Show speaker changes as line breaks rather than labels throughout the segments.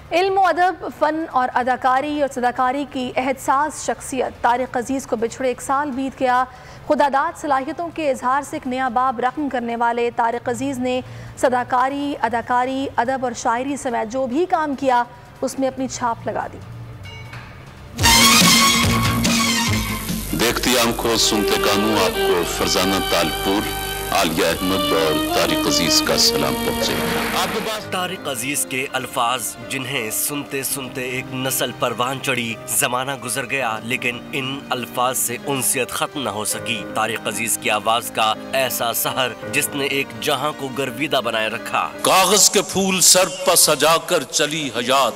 इल्म, अदब, फ़न और अदाकारी और सदाकारी की एहसास शख्सियत तारिक अजीज़ को बिछड़े 1 साल बीत गया। खुदादाद सलाहियतों के इजहार से एक नया बाब रकम करने वाले तारिक अजीज़ ने सदाकारी, अदाकारी, अदब और शायरी समेत जो भी काम किया उसमें अपनी छाप लगा दी।
देखती आंखों सुनते कानों आपको फरजाना तालपुर, आलिया अहमद और तारिक अजीज का सलाम पहुंचे।
आपके पास तारिक अजीज के अल्फाज जिन्हें सुनते सुनते एक नस्ल परवान चढ़ी। जमाना गुजर गया लेकिन इन अल्फाज से उनसियत खत्म न हो सकी। तारिक अजीज की आवाज का ऐसा सहर जिसने एक जहां को गर्विदा बनाए रखा।
कागज के फूल सर पर सजाकर चली हयात,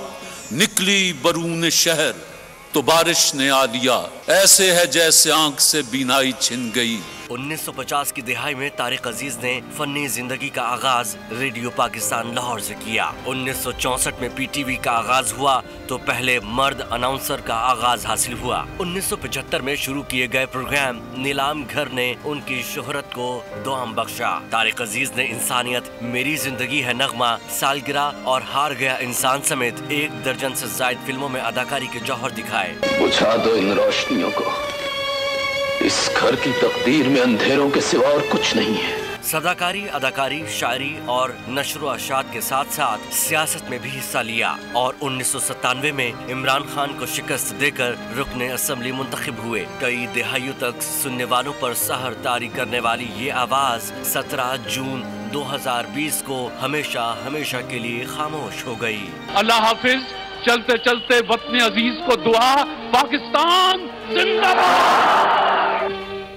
निकली बरून शहर तो बारिश ने आ लिया, ऐसे है जैसे आंख से बीनाई छिन गई।
1950 की दिहाई में तारिक अजीज ने फनी जिंदगी का आगाज रेडियो पाकिस्तान लाहौर से किया। 1964 में पीटीवी का आगाज हुआ तो पहले मर्द अनाउंसर का आगाज हासिल हुआ। 1975 में शुरू किए गए प्रोग्राम नीलाम घर ने उनकी शोहरत को दुआम बख्शा। तारिक अजीज ने इंसानियत, मेरी जिंदगी है नगमा, सालगिरह और हार गया इंसान समेत 1 दर्जन से ज्यादा फिल्मों में अदाकारी के जौहर दिखाए।
बुझा दो इन रोशनियों को, इस घर की तकदीर में अंधेरों के सिवा और कुछ नहीं है।
सदाकारी, अदाकारी, शायरी और नशर अशात के साथ साथ सियासत में भी हिस्सा लिया और 1997 में इमरान खान को शिकस्त देकर रुकने असम्बली मुंतखब हुए। कई दिहाइयों तक सुनने वालों पर सहर तारी करने वाली ये आवाज 17 जून 2020 को हमेशा हमेशा के लिए खामोश हो गई।
अल्लाह हाफिज। चलते चलते वतन अजीज को दुआ, पाकिस्तान जिंदाबाद।